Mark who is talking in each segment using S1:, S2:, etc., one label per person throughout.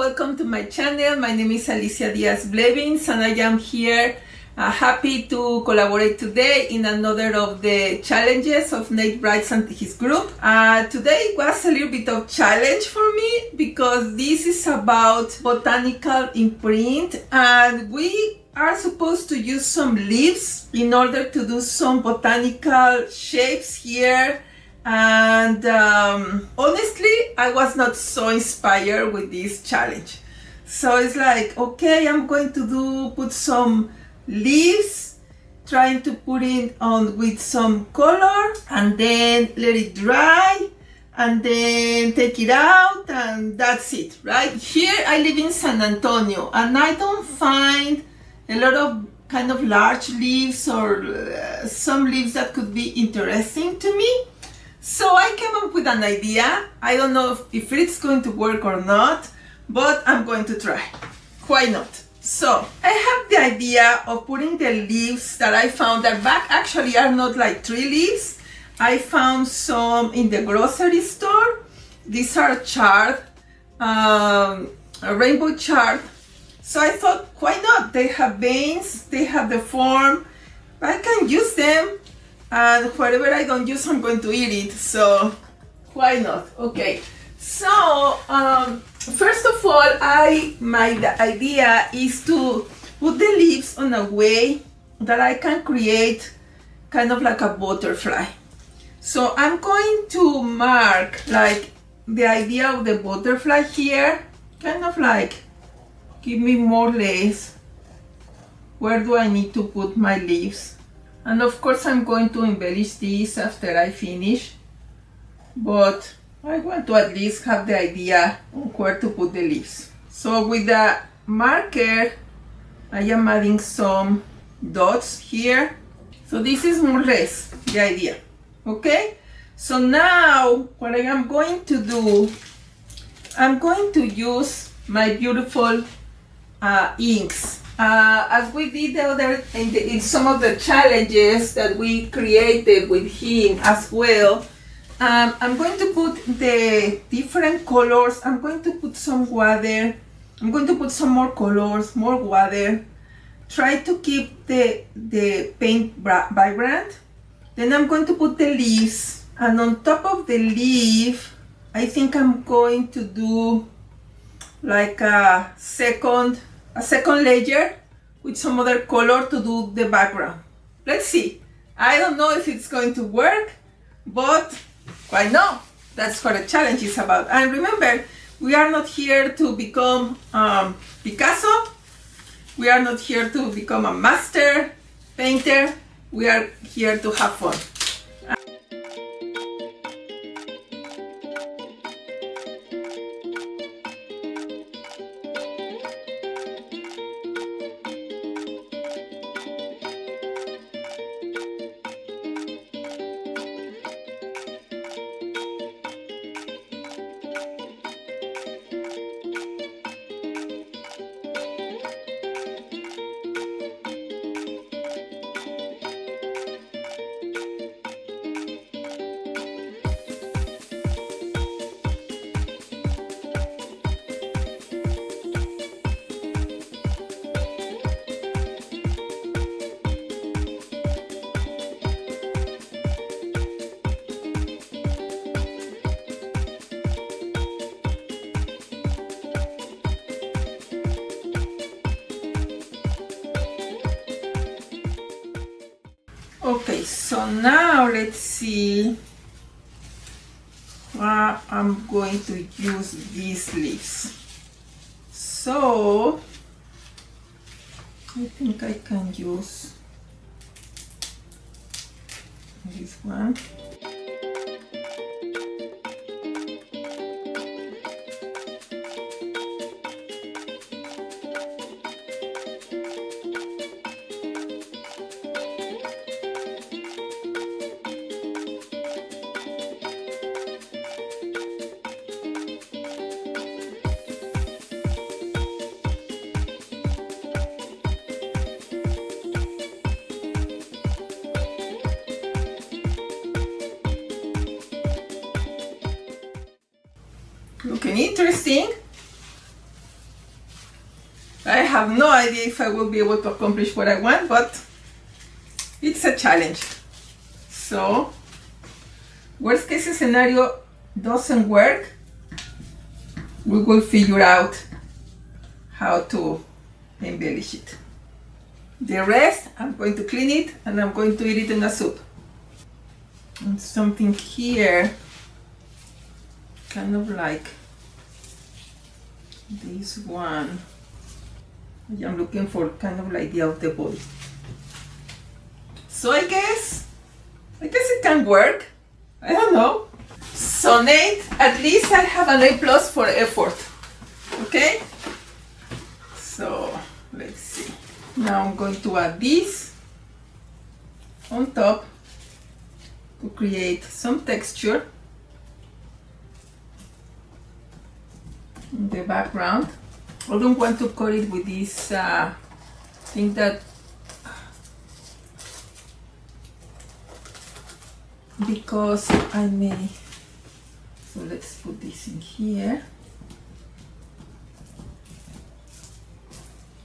S1: welcome to my channel. My name is Alicia Diaz-Blevins and I am here happy to collaborate today in another of the challenges of Nate Brights and his group. Today was a little bit of challenge for me because this is about botanical imprint and we are supposed to use some leaves in order to do some botanical shapes here. And honestly, I was not so inspired with this challenge. So it's like, okay, I'm going to put some leaves, trying to put it on with some color and then let it dry and then take it out and that's it, right? Here I live in San Antonio and I don't find a lot of kind of large leaves or some leaves that could be interesting to me. So I came up with an idea. I don't know if it's going to work or not, but I'm going to try. Why not? So I have the idea of putting the leaves that I found that actually are not like tree leaves. I found some in the grocery store. These are chard, a rainbow chard. So I thought, why not? They have veins, they have the form. I can use them. And whatever I don't use, I'm going to eat it, so why not? Okay, so first of all, my idea is to put the leaves on a way that I can create kind of like a butterfly. So I'm going to mark like the idea of the butterfly here, kind of like give me more or less where do I need to put my leaves. And of course I'm going to embellish this after I finish, but I want to at least have the idea on where to put the leaves. So with the marker, I am adding some dots here. So this is more or less the idea, okay? So now what I am going to do, I'm going to use my beautiful inks. As we did in some of the challenges that we created with him as well, I'm going to put the different colors. I'm going to put some water. I'm going to put some more colors, more water. Try to keep the paint vibrant. Then I'm going to put the leaves. And on top of the leaf, I think I'm going to do like a second layer with some other color to do the background. Let's see. I don't know if it's going to work, but why not? That's what a challenge is about. And remember, we are not here to become Picasso. We are not here to become a master painter. We are here to have fun. Okay, so now let's see where I'm going to use these leaves. So I think I can use this one. Looking interesting. I have no idea if I will be able to accomplish what I want, but it's a challenge. So, worst case scenario doesn't work, we will figure out how to embellish it. The rest, I'm going to clean it and I'm going to eat it in a soup. And something here, kind of like this one. I'm looking for kind of like the of the body. So I guess it can work. I don't know. So Nate, at least I have an A plus for effort. Okay? So let's see. Now I'm going to add this on top to create some texture in the background. I don't want to coat it with this thing that, because I may, so let's put this in here.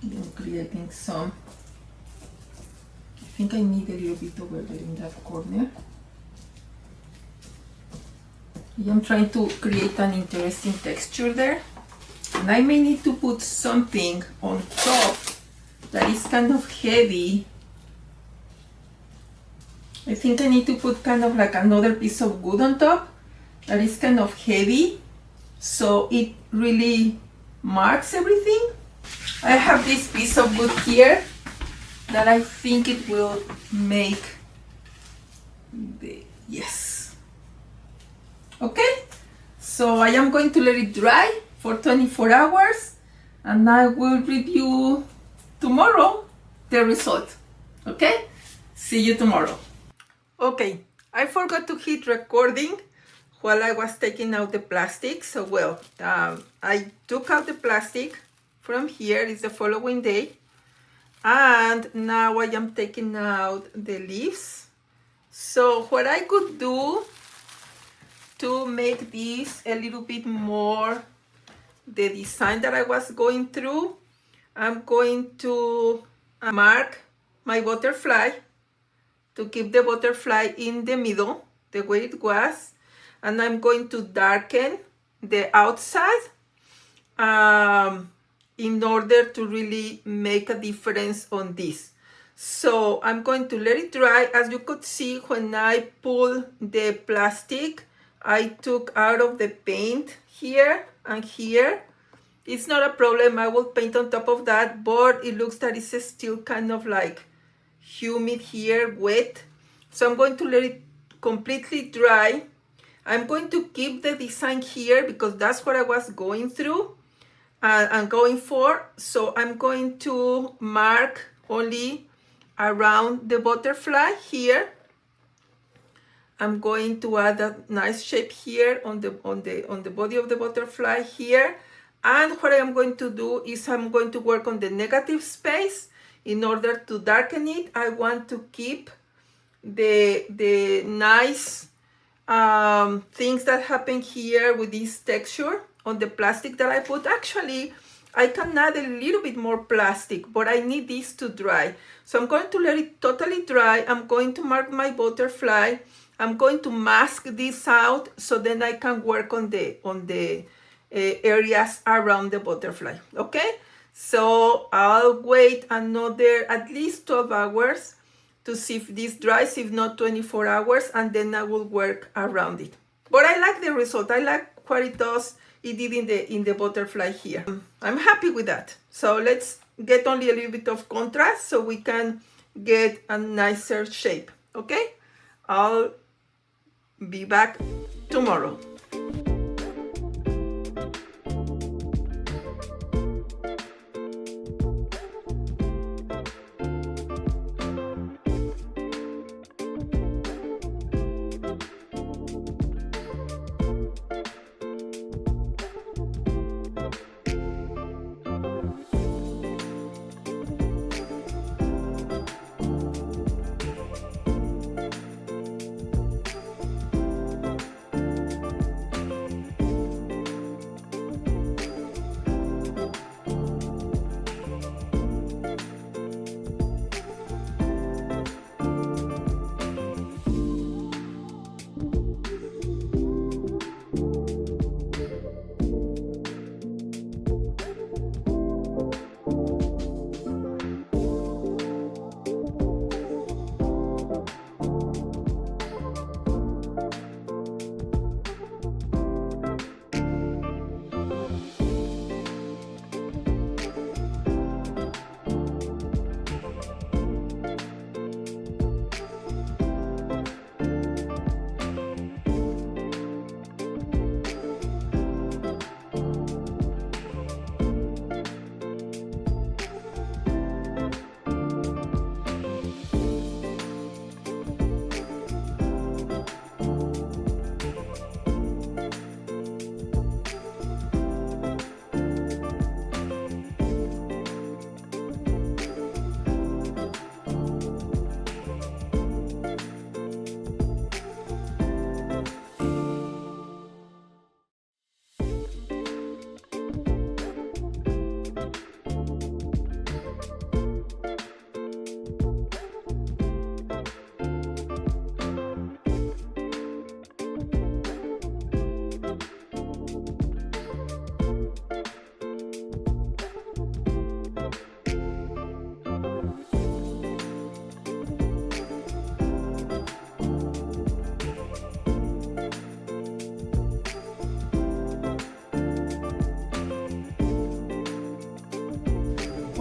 S1: I'm creating some, I think I need a little bit over there in that corner. I'm trying to create an interesting texture there. And I may need to put something on top that is kind of heavy. I think I need to put kind of like another piece of wood on top that is kind of heavy, so it really marks everything. I have this piece of wood here that I think it will make the, yes. Okay, so I am going to let it dry for 24 hours and I will review tomorrow the result. Okay, see you tomorrow. Okay, I forgot to hit recording while I was taking out the plastic. So well, I took out the plastic from here. It's the following day, and now I am taking out the leaves. So what I could do to make this a little bit more the design that I was going through, I'm going to mark my butterfly to keep the butterfly in the middle, the way it was, and I'm going to darken the outside in order to really make a difference on this. So I'm going to let it dry. As you could see, when I pull the plastic, I took out of the paint here and here. It's not a problem, I will paint on top of that, but it looks that it's still kind of like humid here, wet. So I'm going to let it completely dry. I'm going to keep the design here because that's what I was going through and going for. So I'm going to mark only around the butterfly here. I'm going to add a nice shape here on the body of the butterfly here. And what I am going to do is I'm going to work on the negative space in order to darken it. I want to keep the nice things that happen here with this texture on the plastic that I put. Actually, I can add a little bit more plastic, but I need this to dry. So I'm going to let it totally dry. I'm going to mark my butterfly. I'm going to mask this out so then I can work on the areas around the butterfly. Okay, so I'll wait another at least 12 hours to see if this dries, if not 24 hours, and then I will work around it. But I like the result. I like what it did in the butterfly here. I'm happy with that. So let's get only a little bit of contrast so we can get a nicer shape. Okay, I'll be back tomorrow.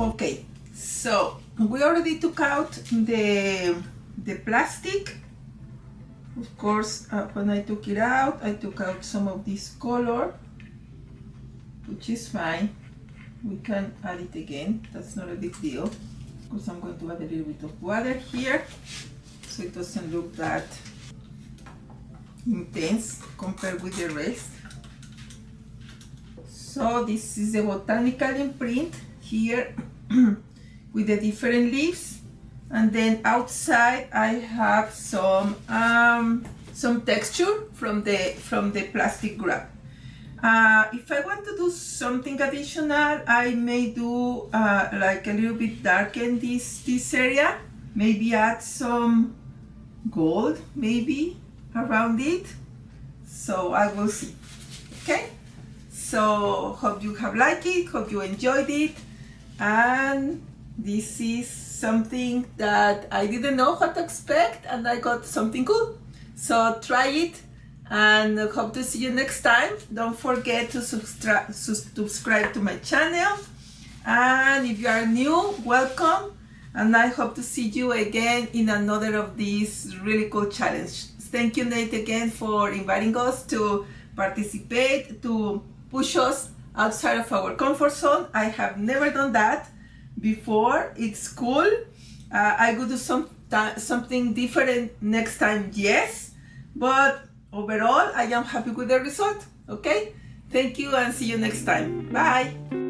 S1: Okay, so we already took out the plastic. Of course, when I took it out, I took out some of this color, which is fine. We can add it again, that's not a big deal. Of course, I'm going to add a little bit of water here, so it doesn't look that intense compared with the rest. So this is the botanical imprint here with the different leaves, and then outside I have some texture from the plastic wrap. If I want to do something additional, I may do like a little bit darken this area, maybe add some gold maybe around it, so I will see. Okay, so hope you have liked it, hope you enjoyed it, and this is something that I didn't know what to expect, and I got something cool. So try it, and hope to see you next time. Don't forget to subscribe to my channel, and if you are new, welcome, and I hope to see you again in another of these really cool challenges. Thank you, Nate, again for inviting us to participate, to push us outside of our comfort zone. I have never done that before. It's cool. I could do something different next time, yes, but overall I am happy with the result. Okay, thank you and see you next time. Bye.